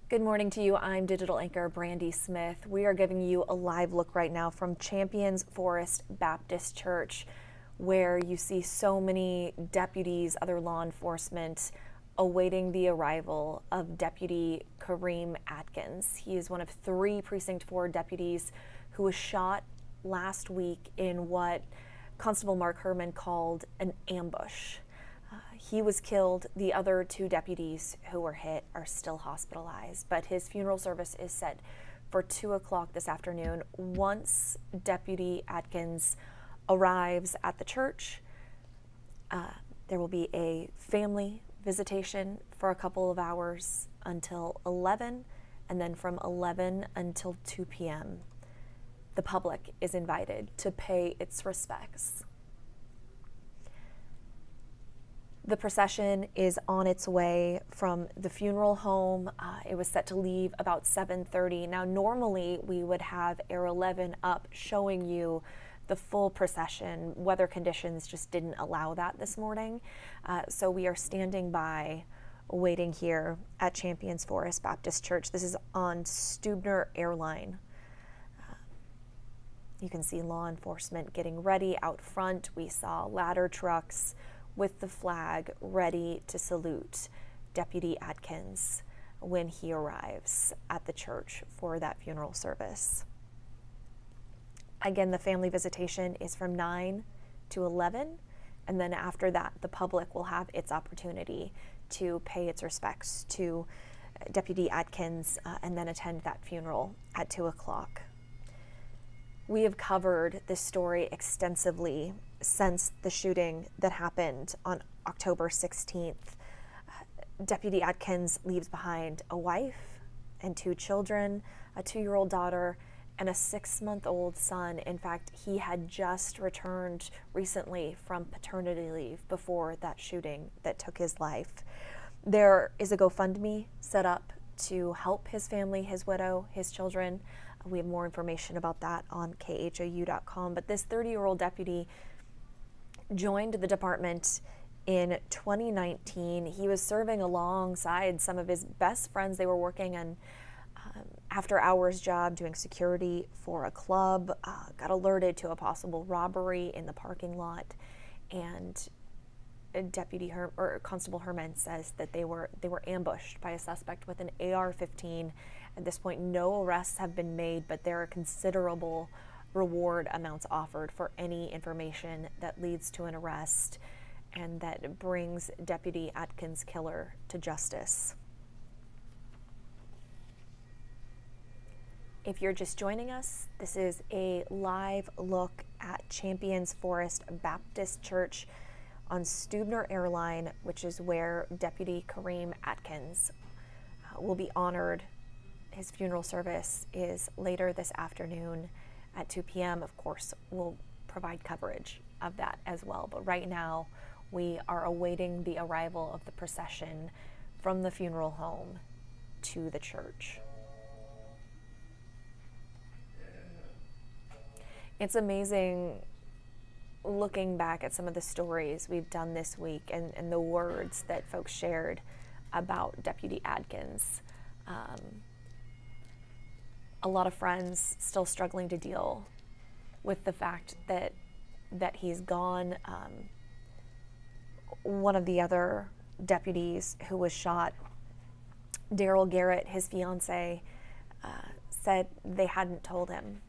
Good morning to you. I'm digital anchor Brandy Smith. We are giving you a live look right now from Champions Forest Baptist Church, where you see so many deputies, other law enforcement, awaiting the arrival of Deputy Kareem Atkins. He is one of 3 Precinct 4 deputies who was shot last week in what Constable Mark Herman called an ambush. He was killed. The other 2 deputies who were hit are still hospitalized, but his funeral service is set for 2 o'clock this afternoon. Once Deputy Atkins arrives at the church, there will be a family visitation for a couple of hours until 11, and then from 11 until 2 p.m. the public is invited to pay its respects. The procession is on its way from the funeral home. It was set to leave about 7:30. Now, normally we would have Air 11 up showing you the full procession. Weather conditions just didn't allow that this morning. So we are standing by waiting here at Champions Forest Baptist Church. This is on Stubner Airline. You can see law enforcement getting ready out front. We saw ladder trucks with the flag ready to salute Deputy Atkins when he arrives at the church for that funeral service. Again, the family visitation is from 9 to 11, and then after that, the public will have its opportunity to pay its respects to Deputy Atkins and then attend that funeral at 2 o'clock. We have covered this story extensively since the shooting that happened on October 16th. Deputy Atkins leaves behind a wife and 2 children, a 2-year-old daughter, and a 6-month-old son. In fact, he had just returned recently from paternity leave before that shooting that took his life. There is a GoFundMe set up to help his family, his widow, his children. We have more information about that on khou.com. But this 30-year-old deputy joined the department in 2019. He was serving alongside some of his best friends. They were working an after-hours job doing security for a club, got alerted to a possible robbery in the parking lot, and Constable Herman says that they were ambushed by a suspect with an AR-15. At this point, no arrests have been made, but there are considerable reward amounts offered for any information that leads to an arrest and that brings Deputy Atkins' killer to justice. If you're just joining us, this is a live look at Champions Forest Baptist Church on Stubner Airline, which is where Deputy Kareem Atkins will be honored. His funeral service is later this afternoon at 2 p.m. Of course, we'll provide coverage of that as well. But right now, we are awaiting the arrival of the procession from the funeral home to the church. It's amazing looking back at some of the stories we've done this week and the words that folks shared about Deputy Atkins. A lot of friends still struggling to deal with the fact that he's gone. One of the other deputies who was shot, Daryl Garrett, his fiance, said they hadn't told him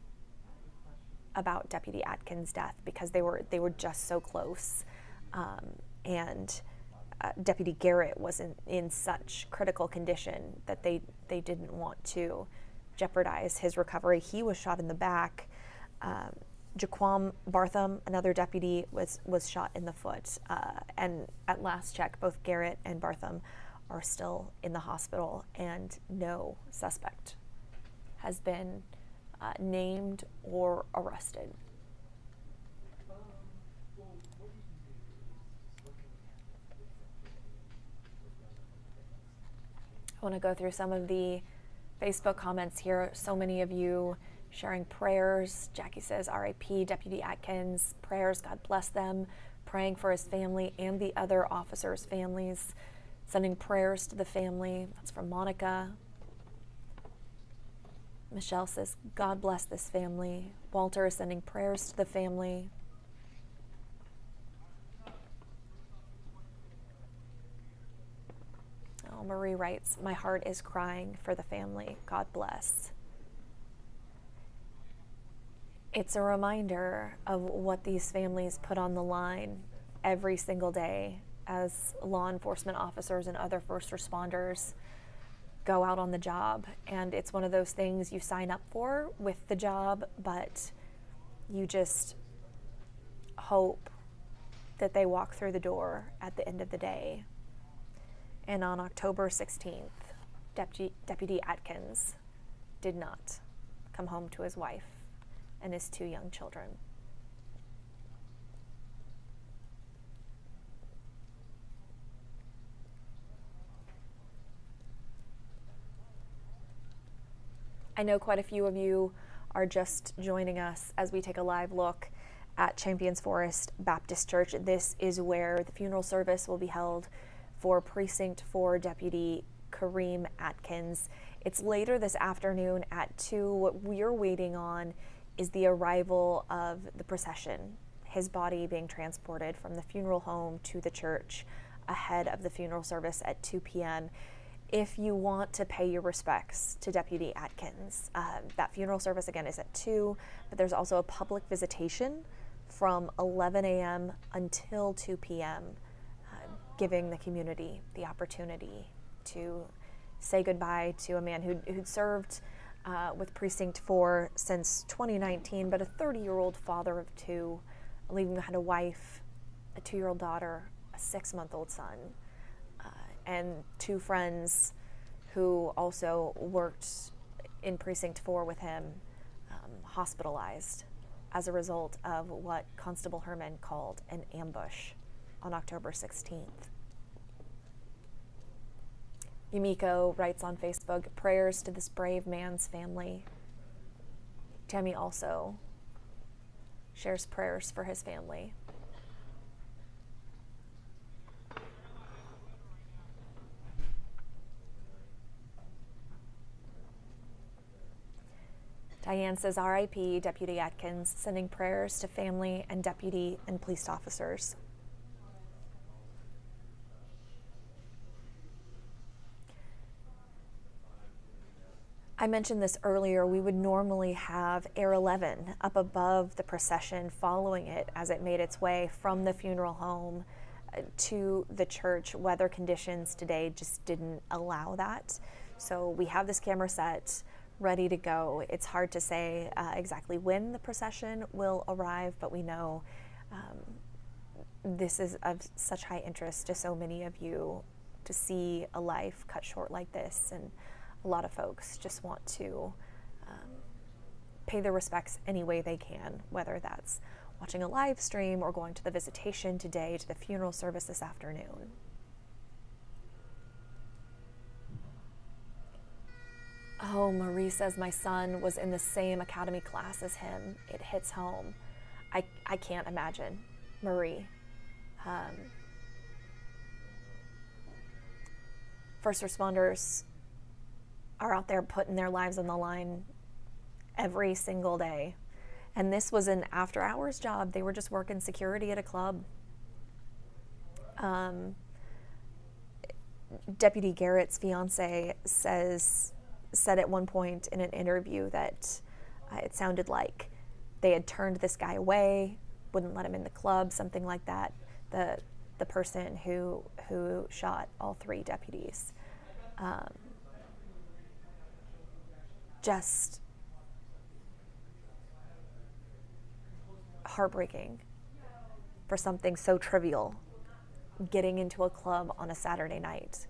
about Deputy Atkins' death because they were just so close, and Deputy Garrett was in such critical condition that they didn't want to jeopardize his recovery. He was shot in the back. Jaquam Bartham, another deputy, was shot in the foot, and at last check, both Garrett and Bartham are still in the hospital, and no suspect has been named or arrested. I want to go through some of the Facebook comments here. So many of you sharing prayers. Jackie says, RIP Deputy Atkins, prayers, God bless them, praying for his family and the other officers' families, sending prayers to the family. That's from Monica. Michelle says, God bless this family. Walter is sending prayers to the family. Oh, Marie writes, my heart is crying for the family. God bless. It's a reminder of what these families put on the line every single day as law enforcement officers and other first responders go out on the job. And it's one of those things you sign up for with the job, but you just hope that they walk through the door at the end of the day. And on October 16th, Deputy Atkins did not come home to his wife and his 2 young children. I know quite a few of you are just joining us as we take a live look at Champions Forest Baptist Church. This is where the funeral service will be held for Precinct 4 Deputy Kareem Atkins. It's later this afternoon at 2. What we're waiting on is the arrival of the procession, his body being transported from the funeral home to the church ahead of the funeral service at 2 p.m. If you want to pay your respects to Deputy Atkins, that funeral service again is at 2, but there's also a public visitation from 11 a.m. until 2 p.m., giving the community the opportunity to say goodbye to a man who'd served with Precinct 4 since 2019, but a 30-year-old father of 2, leaving behind a wife, a 2-year-old daughter, a 6-month-old son, and 2 friends who also worked in Precinct 4 with him, hospitalized as a result of what Constable Herman called an ambush on October 16th. Yumiko writes on Facebook, prayers to this brave man's family. Tammy also shares prayers for his family. Diane says, RIP, Deputy Atkins, sending prayers to family and deputy and police officers. I mentioned this earlier, we would normally have Air 11 up above the procession following it as it made its way from the funeral home to the church. Weather conditions today just didn't allow that. So we have this camera set ready to go. It's hard to say exactly when the procession will arrive, but we know this is of such high interest to so many of you to see a life cut short like this, and a lot of folks just want to pay their respects any way they can, whether that's watching a live stream or going to the visitation today, to the funeral service this afternoon. Oh, Marie says, my son was in the same academy class as him. It hits home. I can't imagine, Marie. First responders are out there putting their lives on the line every single day. And this was an after-hours job. They were just working security at a club. Deputy Garrett's fiance said at one point in an interview that it sounded like they had turned this guy away, wouldn't let him in the club, something like that. The person who shot all 3 deputies. Just heartbreaking for something so trivial, getting into a club on a Saturday night,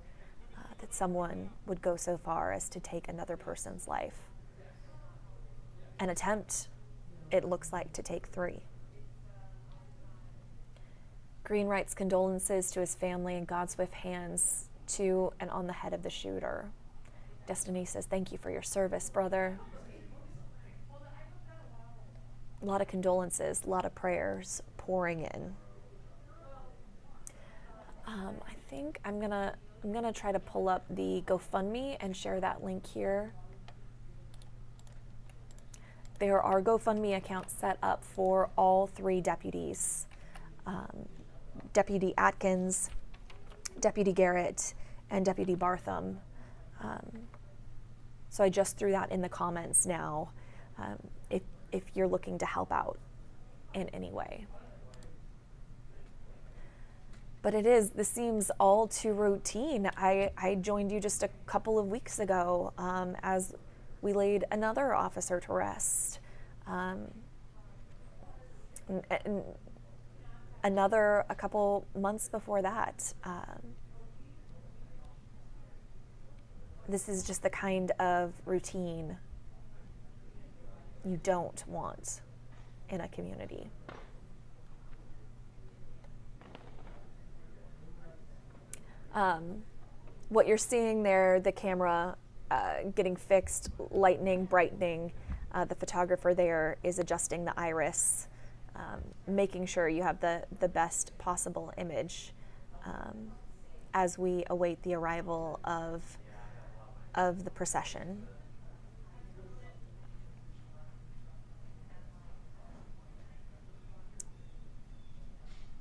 that someone would go so far as to take another person's life. An attempt, it looks like, to take 3. Green writes condolences to his family and God's swift hands to and on the head of the shooter. Destiny says, thank you for your service, brother. A lot of condolences, a lot of prayers pouring in. I think I'm gonna try to pull up the GoFundMe and share that link here. There are GoFundMe accounts set up for all three deputies, Deputy Atkins, Deputy Garrett, and Deputy Bartham. So I just threw that in the comments now, if you're looking to help out in any way. But this seems all too routine. I joined you just a couple of weeks ago as we laid another officer to rest. And a couple months before that. This is just the kind of routine you don't want in a community. What you're seeing there, the camera getting fixed, lightening, brightening, the photographer there is adjusting the iris, making sure you have the best possible image as we await the arrival of the procession.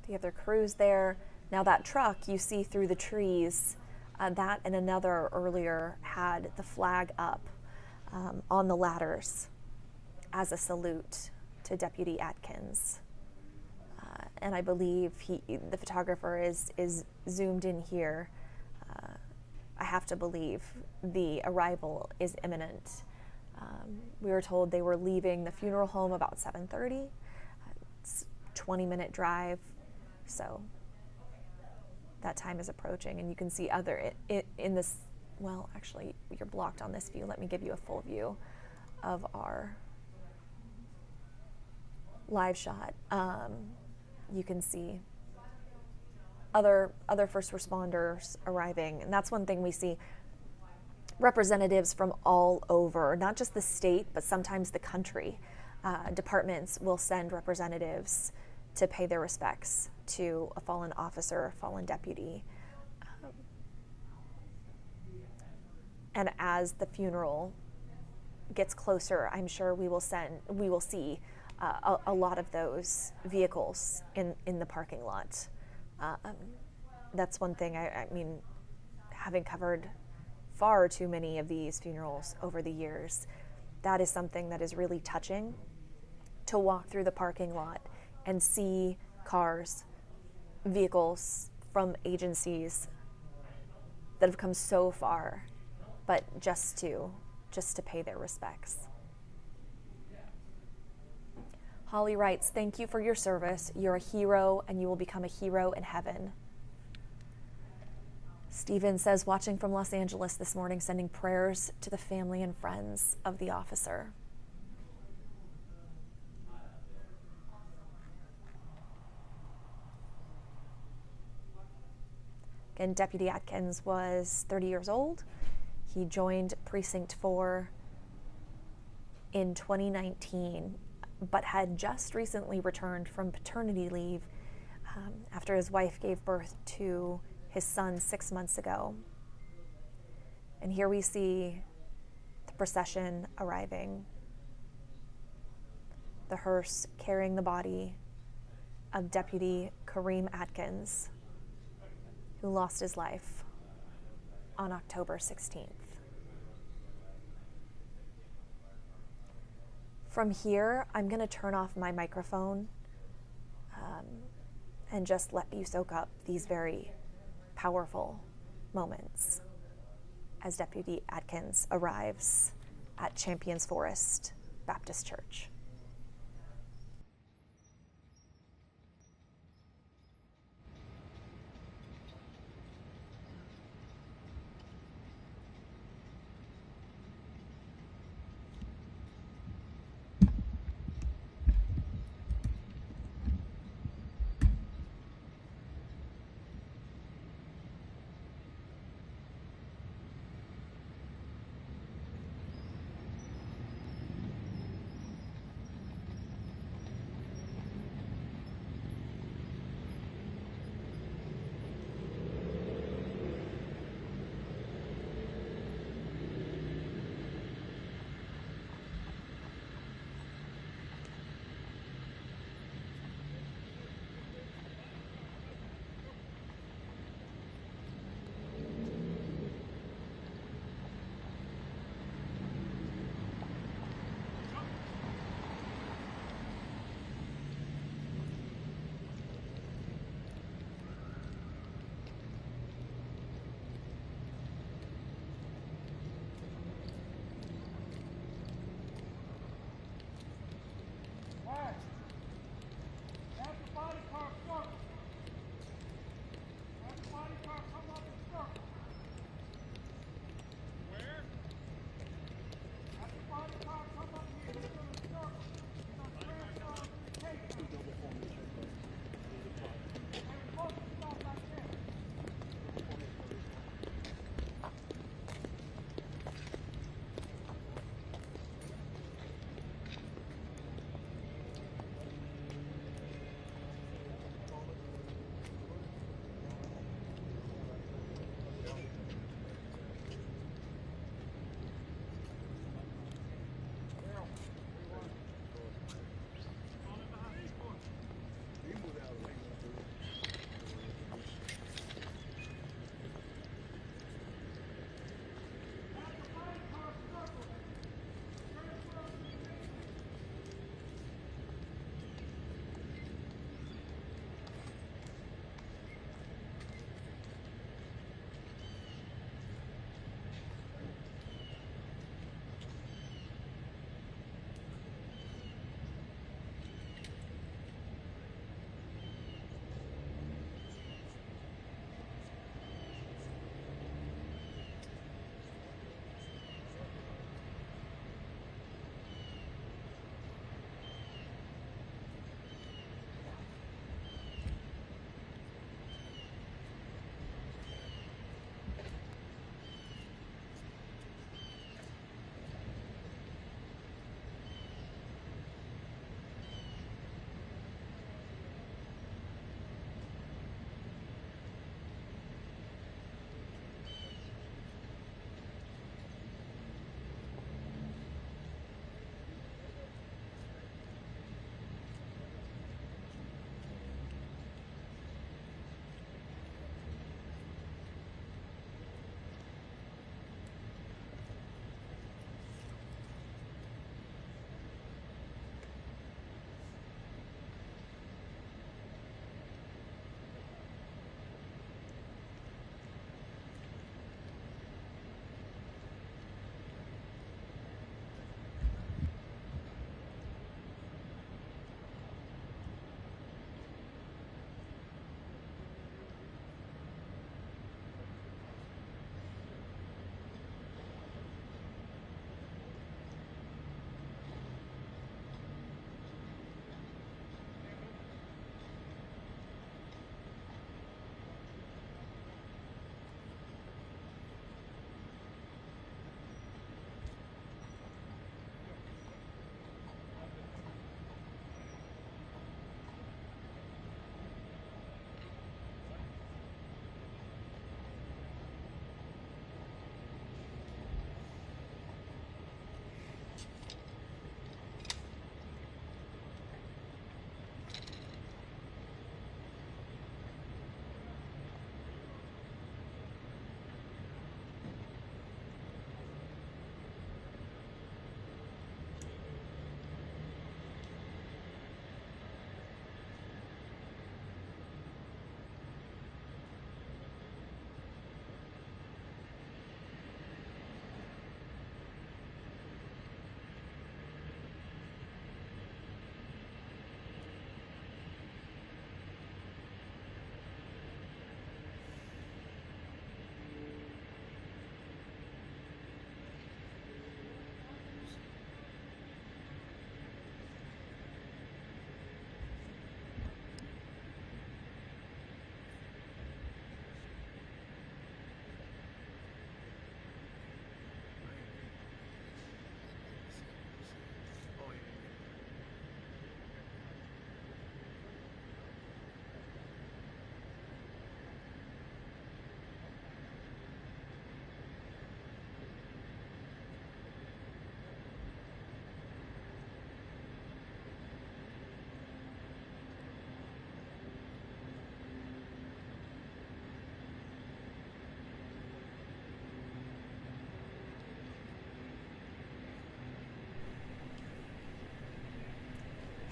The other crews there. Now that truck you see through the trees, that and another earlier had the flag up on the ladders as a salute to Deputy Atkins. And I believe the photographer is zoomed in here. I have to believe the arrival is imminent. We were told they were leaving the funeral home about 7:30. It's a 20-minute drive, so that time is approaching, and you can see in this, well, actually, you're blocked on this view. Let me give you a full view of our live shot. You can see other first responders arriving, and that's one thing we see. Representatives from all over, not just the state, but sometimes the country. Departments will send representatives to pay their respects to a fallen officer, fallen deputy. And as the funeral gets closer, I'm sure we will see a lot of those vehicles in the parking lot. That's one thing, I mean, having covered far too many of these funerals over the years, that is something that is really touching, to walk through the parking lot and see cars, vehicles from agencies that have come so far, but just to pay their respects. Holly writes, "Thank you for your service. You're a hero, and you will become a hero in heaven." Stephen says, watching from Los Angeles this morning, sending prayers to the family and friends of the officer. Again, Deputy Atkins was 30 years old. He joined Precinct 4 in 2019, but had just recently returned from paternity leave after his wife gave birth to his son 6 months ago. And here we see the procession arriving, the hearse carrying the body of Deputy Kareem Atkins, who lost his life on October 16th. From here, I'm going to turn off my microphone and just let you soak up these very powerful moments as Deputy Atkins arrives at Champions Forest Baptist Church.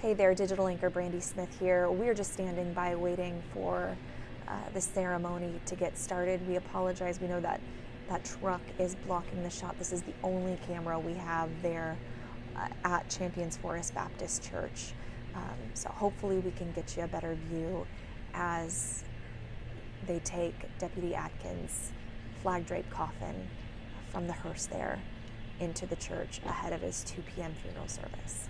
Hey there, digital anchor Brandy Smith here. We're just standing by waiting for the ceremony to get started. We apologize. We know that that truck is blocking the shot. This is the only camera we have there at Champions Forest Baptist Church. So hopefully we can get you a better view as they take Deputy Atkins' flag draped coffin from the hearse there into the church ahead of his 2 p.m. funeral service.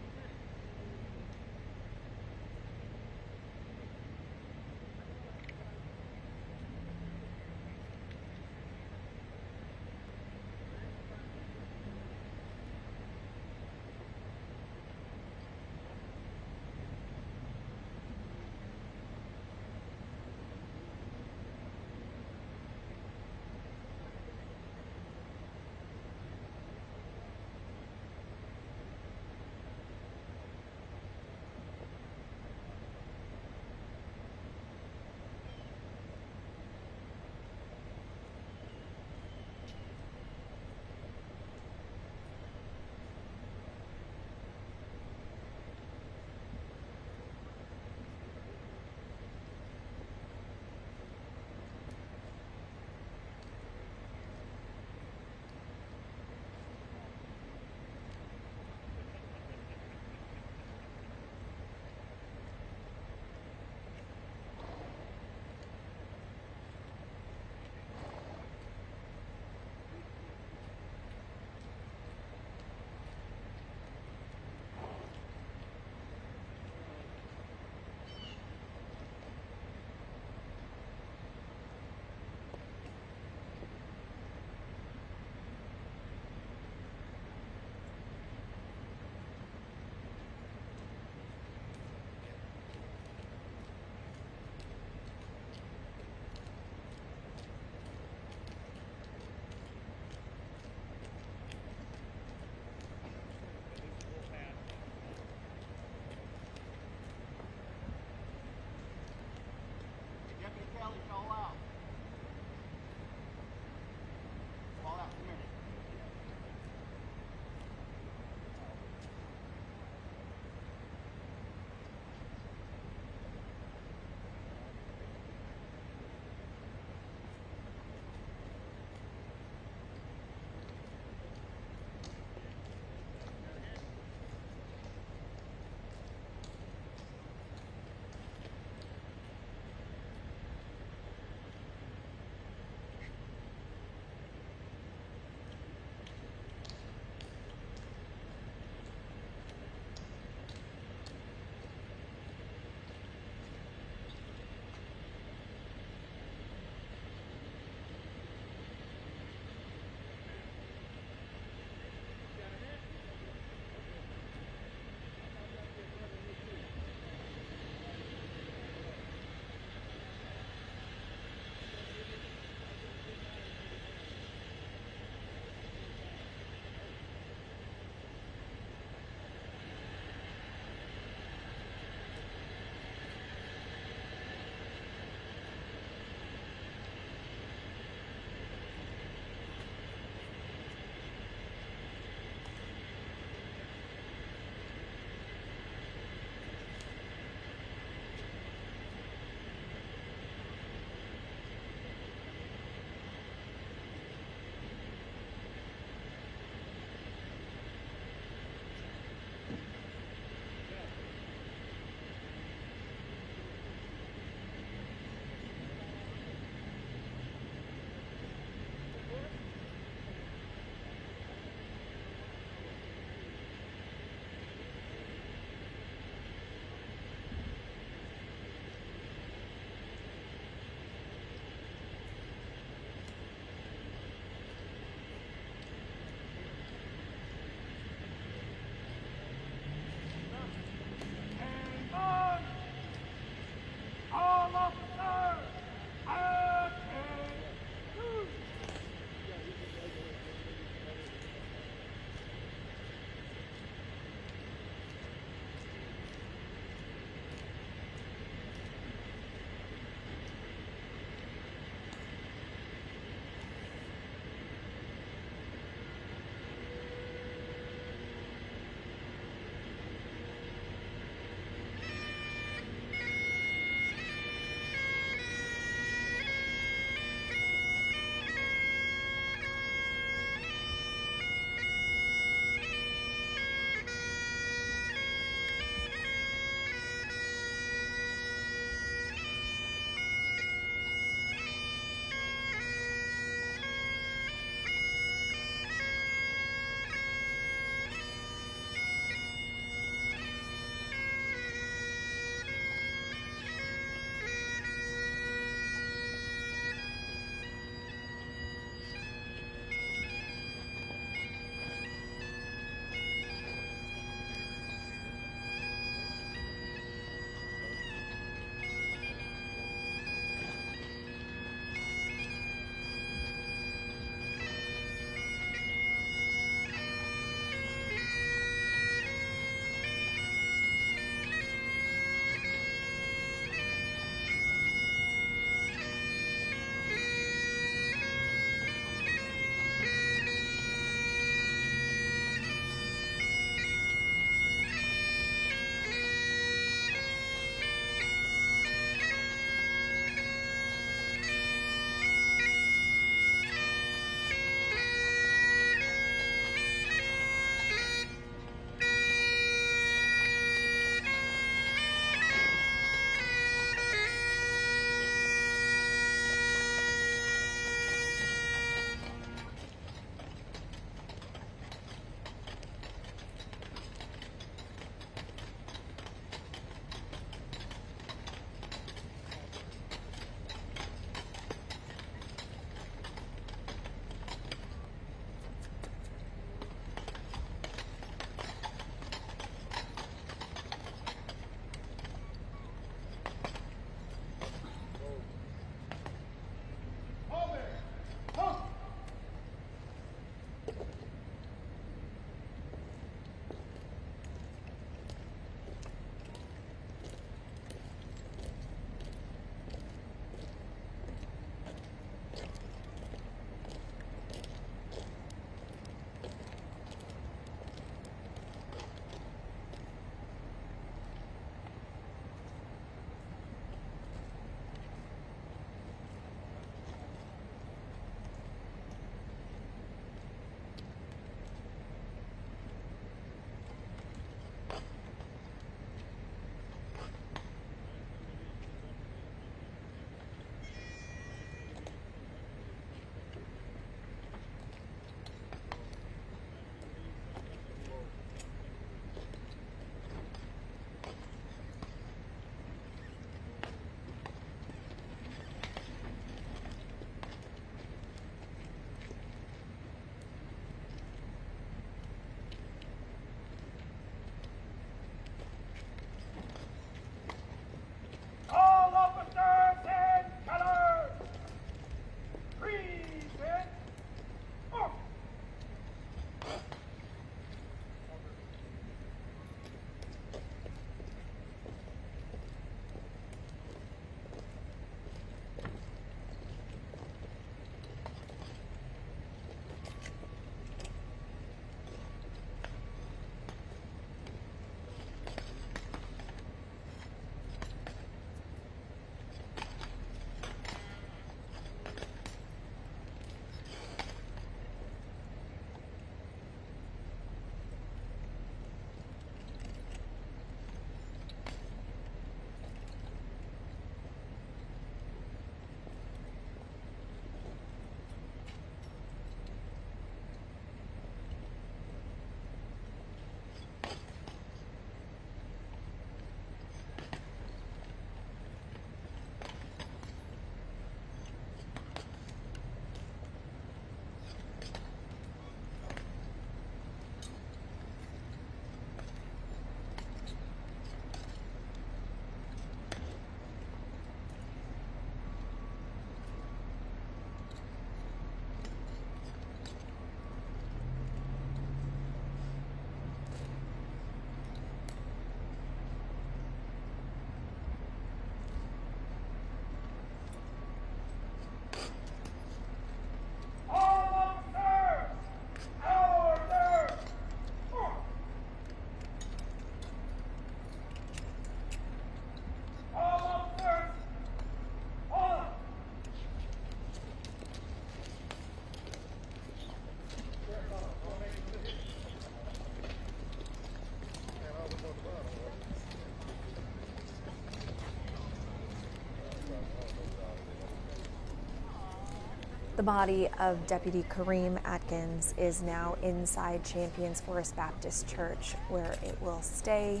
The body of Deputy Kareem Atkins is now inside Champions Forest Baptist Church, where it will stay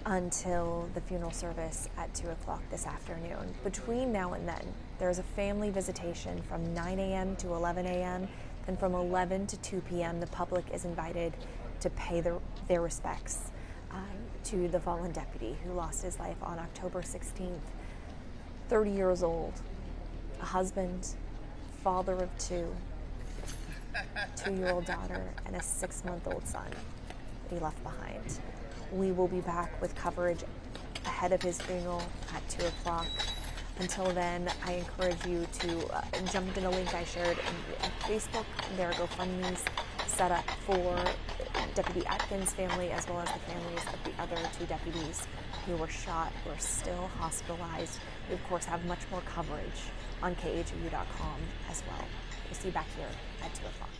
until the funeral service at 2 o'clock this afternoon. Between now and then, there's a family visitation from 9 a.m. to 11 a.m. and from 11 to 2 p.m. the public is invited to pay their respects to the fallen deputy who lost his life on October 16th. 30 years old, a husband, father of two, 2-year-old daughter, and a 6-month-old son that he left behind. We will be back with coverage ahead of his funeral at 2 o'clock. Until then, I encourage you to jump into the link I shared in Facebook. There are GoFundMes set up for Deputy Atkins' family as well as the families of the other 2 deputies who were shot, who are still hospitalized. We, of course, have much more coverage on KHOU.com as well. We'll see you back here at 2 o'clock.